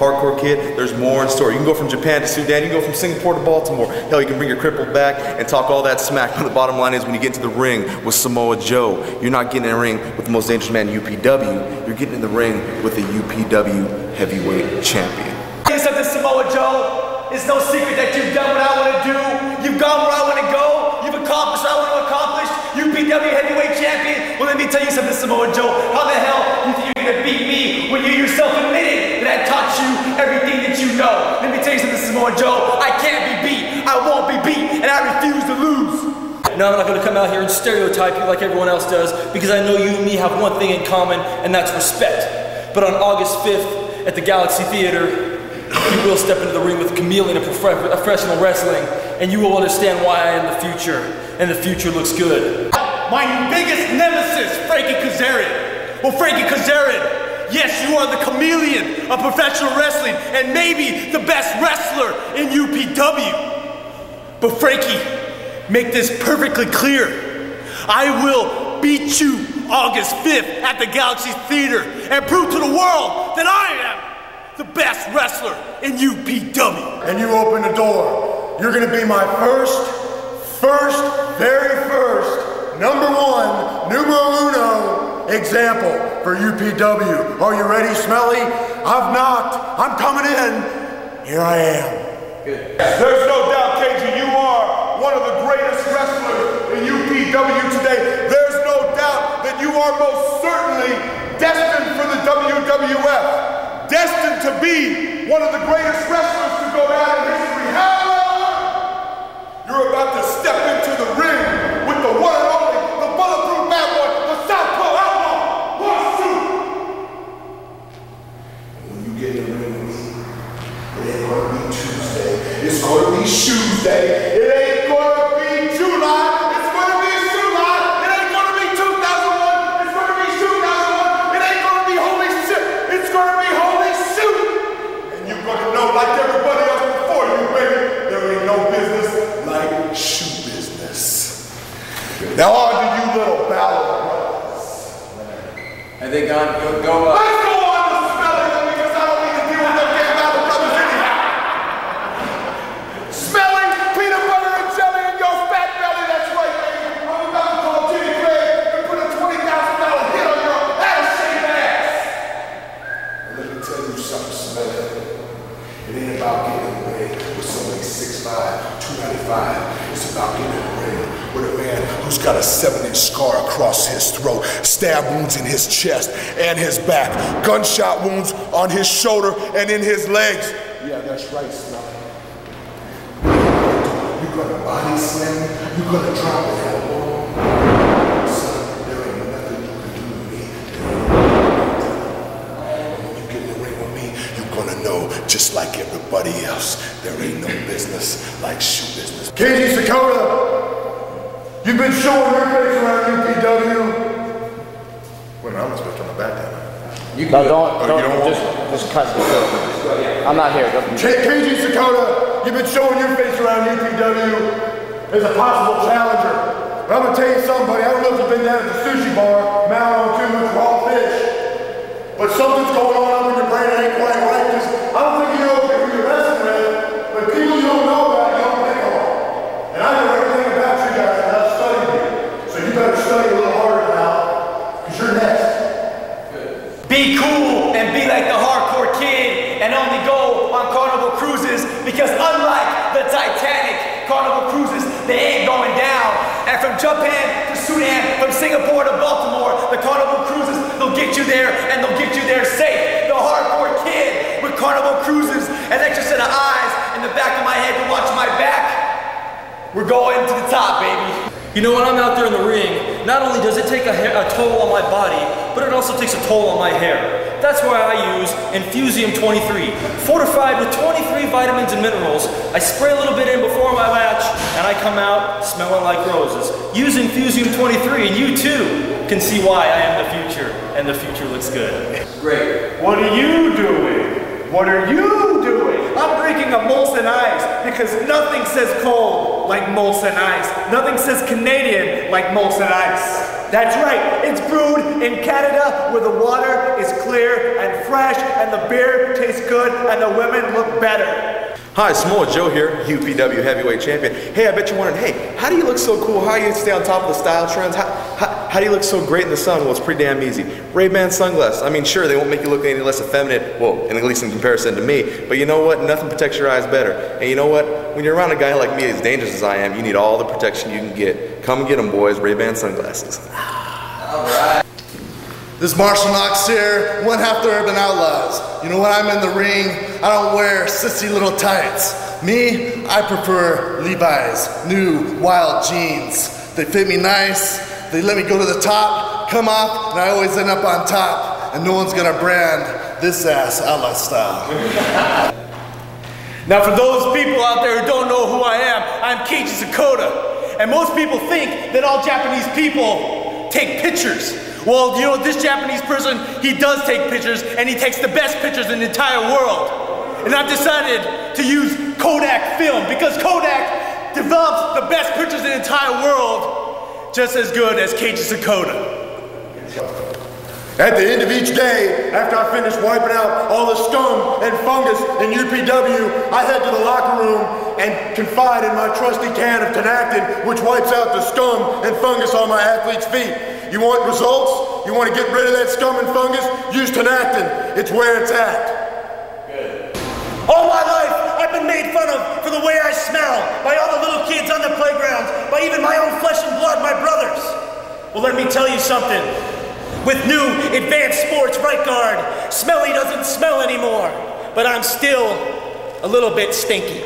hardcore kid, there's more in store. You can go from Japan to Sudan, you can go from Singapore to Baltimore. Hell, you can bring your crippled back and talk all that smack. But the bottom line is when you get into the ring with Samoa Joe, you're not getting in a ring with the most dangerous man in UPW, you're getting in the ring with the UPW heavyweight champion. Something, Samoa Joe, it's no secret that you've done what I want to do. You've gone where I want to go. You've accomplished what I want to accomplish. UPW heavyweight champion. Well, let me tell you something, Samoa Joe. How the hell do you think you're going to beat me when you yourself admitted that I taught you everything that you know? Let me tell you something, Samoa Joe. I can't be beat. I won't be beat. And I refuse to lose. No, I'm not going to come out here and stereotype you like everyone else does, because I know you and me have one thing in common, and that's respect. But on August 5th at the Galaxy Theater, you will step into the ring with Chameleon of professional wrestling, and you will understand why I am the future, and the future looks good. My biggest nemesis, Frankie Kazarian. Well, Frankie Kazarian, yes, you are the Chameleon of professional wrestling, and maybe the best wrestler in UPW. But Frankie, make this perfectly clear. I will beat you August 5th at the Galaxy Theater and prove to the world that I am the best wrestler in UPW. And you open the door. You're gonna be my very first, number one, numero uno example for UPW. Are you ready, Smelly? I've knocked, I'm coming in. Here I am. Good. There's no doubt, KG, you are one of the greatest wrestlers in UPW today. There's no doubt that you are most certainly destined for the WWF. Destined to be one of the greatest wrestlers to go down in history. However, you're about to step into the ring with the one and only, the bulletproof bad boy, the Southpaw Outlaw, Lawsuit. When you get in the ring with me, it ain't gonna be Tuesday. It's gonna be Tuesday. It ain't gonna be July. It's gonna be July. It ain't gonna be 2001. It's gonna be 2001. It ain't gonna be holy shit. It's gonna be holy shoot. And you're gonna know, like everybody else before you, baby, there ain't no business like shoe business. Now on to you little Ballard brothers. I think go Let's go on to Smelly then, because I don't need to deal with them damn Ballard brothers anyhow. Smelly, peanut butter and jelly in your fat belly, that's right, baby. I'm about to call Jimmy Craig and put a $20,000 hit on your ass-shaped ass. And let me tell you something, Smelly. It ain't about getting in the ring with somebody 6'5", 295. It's about getting in the ring with a man who's got a 7-inch scar across his throat, stab wounds in his chest and his back, gunshot wounds on his shoulder and in his legs. Yeah, that's right, Smelly. You're gonna body slam, you're gonna drop an elbow. Son, there ain't nothing you can do to me. When you get in the ring with me, you're gonna know, just like everybody else, there ain't no business like shoe business. KG Sakoda, you've been showing your face around UPW. Wait, I'm supposed to turn my back down. You No, just cut the film. I'm not here. KG Sakoda, you've been showing your face around UPW as a possible challenger. But I'm gonna tell you something, buddy. I don't know if you've been down at the sushi bar, mouthing on too much raw fish, but something's going on up in your brain that ain't quite right. Because I don't think you know who you're wrestling with, but people you don't know about, you don't pick on. And I know everything about you guys, and I've studied you. So you better study a little harder now, because you're next. Be cool and be like the hardcore kid and only go on Carnival cruises, because unlike the Titanic, Carnival cruises, they ain't going down. And from Japan to Sudan, from Singapore to Baltimore, the Carnival cruises, they'll get you there and they'll get you there safe. The hardcore kid with Carnival cruises, an extra set of eyes in the back of my head to watch my back. We're going to the top, baby. You know, when I'm out there in the ring, not only does it take a toll on my body, but it also takes a toll on my hair. That's why I use Infusium 23, fortified with 23 vitamins and minerals. I spray a little bit in before my match, and I come out smelling like roses. Use Infusium 23, and you too can see why I am the future, and the future looks good. Great. What are you doing? What are you doing? I'm drinking a Molson Ice because nothing says cold like Molson Ice. Nothing says Canadian like Molson Ice. That's right, it's brewed in Canada where the water is clear and fresh and the beer tastes good and the women look better. Hi, Samoa Joe here, UPW heavyweight champion. Hey, I bet you're wondering, hey, how do you look so cool? How do you stay on top of the style trends? How do you look so great in the sun? Well, it's pretty damn easy. Ray-Ban sunglasses. I mean, sure, they won't make you look any less effeminate, well, at least in comparison to me, but you know what? Nothing protects your eyes better. And you know what? When you're around a guy like me as dangerous as I am, you need all the protection you can get. Come get them, boys. Ray-Ban sunglasses. All right. This Marshall Knox here, one half the Urban Outlaws. You know, when I'm in the ring, I don't wear sissy little tights. Me, I prefer Levi's new wild jeans. They fit me nice, they let me go to the top, come off, and I always end up on top, and no one's gonna brand this ass outlaw style. Now for those people out there who don't know who I am, I'm Keiji Sakoda. And most people think that all Japanese people take pictures. Well, you know, this Japanese person, he does take pictures, and he takes the best pictures in the entire world. And I've decided to use Kodak film, because Kodak develops the best pictures in the entire world, just as good as Keiji Sakoda. At the end of each day, after I finish wiping out all the scum and fungus in UPW, I head to the locker room and confide in my trusty can of Tenactin, which wipes out the scum and fungus on my athlete's feet. You want results? You want to get rid of that scum and fungus? Use Tenactin. It's where it's at. Good. All my life, I've been made fun of for the way I smell by all the little kids on the playgrounds, by even my own flesh and blood, my brothers. Well, let me tell you something. With new advanced sports right guard, Smelly doesn't smell anymore, but I'm still a little bit stinky.